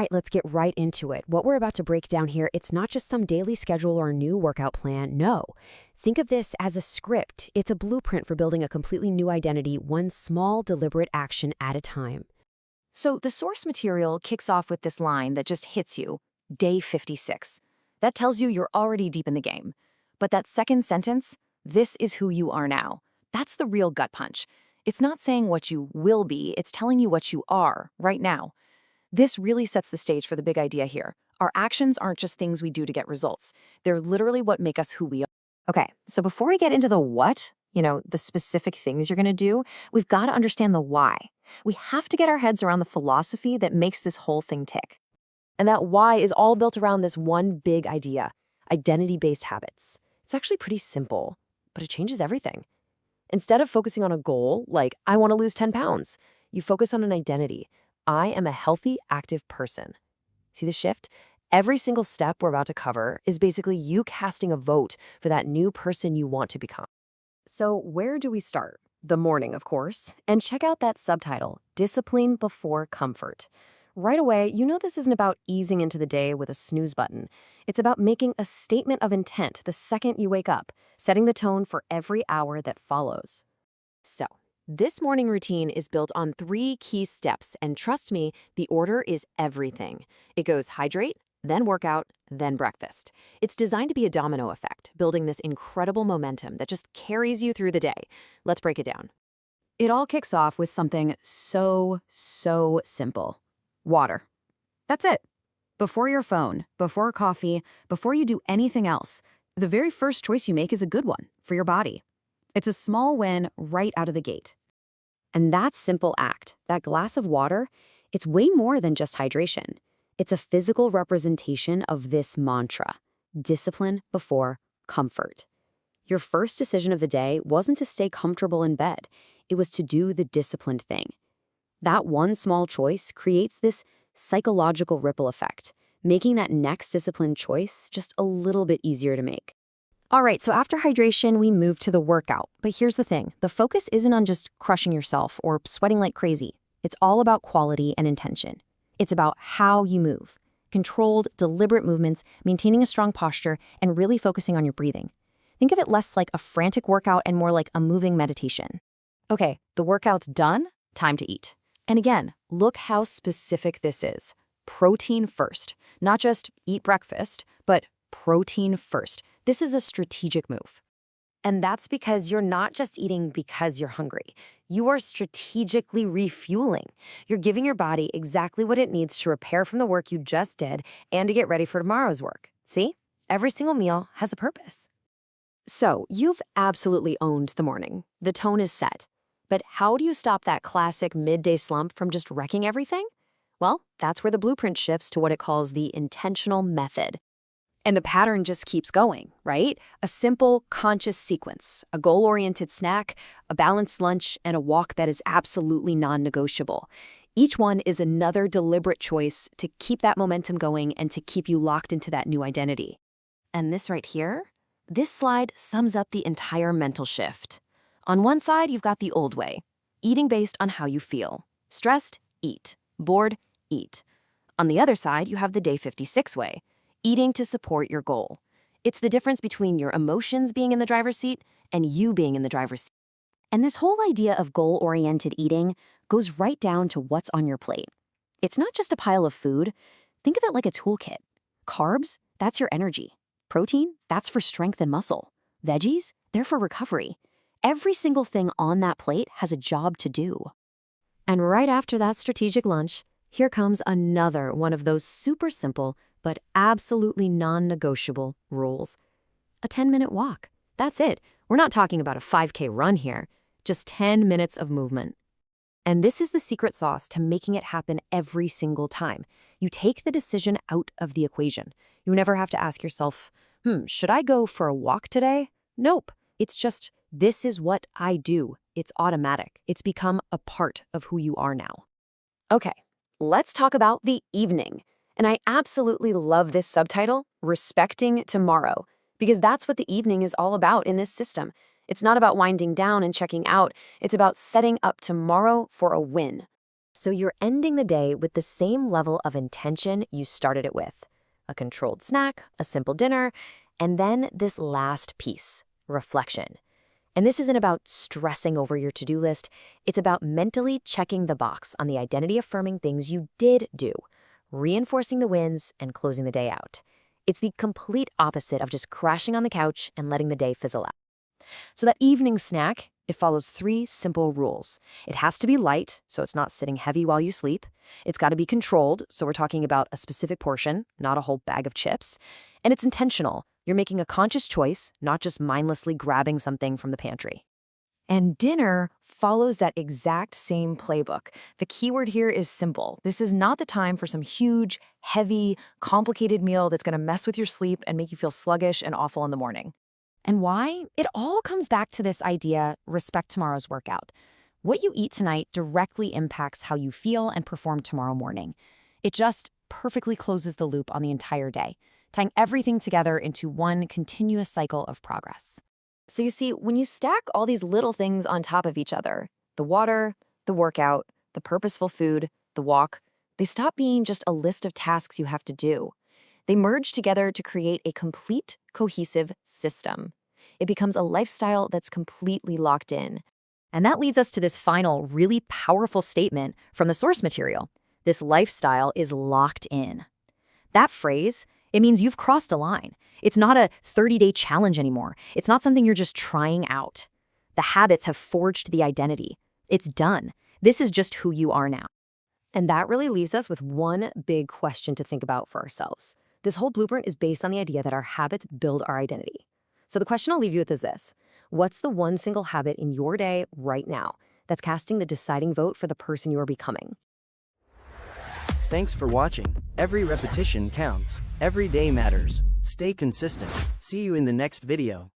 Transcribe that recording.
right, let's get right into it. What we're about to break down here, it's not just some daily schedule or new workout plan. No. Think of this as a script. It's a blueprint for building a completely new identity, one small, deliberate action at a time. So the source material kicks off with this line that just hits you, day 56. That tells you you're already deep in the game. But that second sentence, this is who you are now. That's the real gut punch. It's not saying what you will be, it's telling you what you are right now. This really sets the stage for the big idea here. Our actions aren't just things we do to get results. They're literally what make us who we are. Okay, so before we get into the what, the specific things you're gonna do, we've got to understand the why. We have to get our heads around the philosophy that makes this whole thing tick. And that why is all built around this one big idea, identity-based habits. It's actually pretty simple, but it changes everything. Instead of focusing on a goal, like, I want to lose 10 pounds, you focus on an identity. I am a healthy, active person. See the shift? Every single step we're about to cover is basically you casting a vote for that new person you want to become. So where do we start? The morning, of course. And check out that subtitle, Discipline Before Comfort. Right away, you know this isn't about easing into the day with a snooze button. It's about making a statement of intent the second you wake up, setting the tone for every hour that follows. So, this morning routine is built on 3 key steps, and trust me, the order is everything. It goes hydrate, then workout, then breakfast. It's designed to be a domino effect, building this incredible momentum that just carries you through the day. Let's break it down. It all kicks off with something so simple. Water. That's it. Before your phone, before coffee, before you do anything else, the very first choice you make is a good one for your body. It's a small win right out of the gate. And that simple act, that glass of water, it's way more than just hydration. It's a physical representation of this mantra, discipline before comfort. Your first decision of the day wasn't to stay comfortable in bed. It was to do the disciplined thing. That one small choice creates this psychological ripple effect, making that next disciplined choice just a little bit easier to make. All right, so after hydration, we move to the workout. But here's the thing. The focus isn't on just crushing yourself or sweating like crazy. It's all about quality and intention. It's about how you move. Controlled, deliberate movements, maintaining a strong posture, and really focusing on your breathing. Think of it less like a frantic workout and more like a moving meditation. Okay, the workout's done, time to eat. And again, look how specific this is. Protein first. Not just eat breakfast, but protein first. This is a strategic move. And that's because you're not just eating because you're hungry. You are strategically refueling. You're giving your body exactly what it needs to repair from the work you just did and to get ready for tomorrow's work. See? Every single meal has a purpose. So, you've absolutely owned the morning. The tone is set. But how do you stop that classic midday slump from just wrecking everything? Well, that's where the blueprint shifts to what it calls the intentional method. And the pattern just keeps going, right? A simple, conscious sequence, a goal-oriented snack, a balanced lunch, and a walk that is absolutely non-negotiable. Each one is another deliberate choice to keep that momentum going and to keep you locked into that new identity. And this right here, this slide sums up the entire mental shift. On one side, you've got the old way, eating based on how you feel. Stressed, eat. Bored, eat. On the other side, you have the day 56 way, eating to support your goal. It's the difference between your emotions being in the driver's seat and you being in the driver's seat. And this whole idea of goal-oriented eating goes right down to what's on your plate. It's not just a pile of food. Think of it like a toolkit. Carbs, that's your energy. Protein, that's for strength and muscle. Veggies, they're for recovery. Every single thing on that plate has a job to do. And right after that strategic lunch, here comes another one of those super simple but absolutely non-negotiable rules. A 10-minute walk. That's it. We're not talking about a 5K run here, just 10 minutes of movement. And this is the secret sauce to making it happen every single time. You take the decision out of the equation. You never have to ask yourself, should I go for a walk today? Nope. It's just, this is what I do. It's automatic. It's become a part of who you are now. Okay, let's talk about the evening. And I absolutely love this subtitle, Respecting Tomorrow, because that's what the evening is all about in this system. It's not about winding down and checking out. It's about setting up tomorrow for a win. So you're ending the day with the same level of intention you started it with. A controlled snack, a simple dinner, and then this last piece, reflection. And this isn't about stressing over your to-do list. It's about mentally checking the box on the identity-affirming things you did do, reinforcing the wins and closing the day out. It's the complete opposite of just crashing on the couch and letting the day fizzle out. So that evening snack, it follows 3 simple rules. It has to be light, so it's not sitting heavy while you sleep. It's got to be controlled, so we're talking about a specific portion, not a whole bag of chips. And it's intentional. You're making a conscious choice, not just mindlessly grabbing something from the pantry. And dinner follows that exact same playbook. The keyword here is simple. This is not the time for some huge, heavy, complicated meal that's going to mess with your sleep and make you feel sluggish and awful in the morning. And why? It all comes back to this idea, respect tomorrow's workout. What you eat tonight directly impacts how you feel and perform tomorrow morning. It just perfectly closes the loop on the entire day, tying everything together into one continuous cycle of progress. So you see, when you stack all these little things on top of each other, the water, the workout, the purposeful food, the walk, they stop being just a list of tasks you have to do. They merge together to create a complete, cohesive system. It becomes a lifestyle that's completely locked in. And that leads us to this final, really powerful statement from the source material. This lifestyle is locked in. That phrase, it means you've crossed a line. It's not a 30-day challenge anymore. It's not something you're just trying out. The habits have forged the identity. It's done. This is just who you are now. And that really leaves us with one big question to think about for ourselves. This whole blueprint is based on the idea that our habits build our identity. So the question I'll leave you with is this. What's the one single habit in your day right now that's casting the deciding vote for the person you are becoming? Thanks for watching. Every repetition counts. Every day matters. Stay consistent. See you in the next video.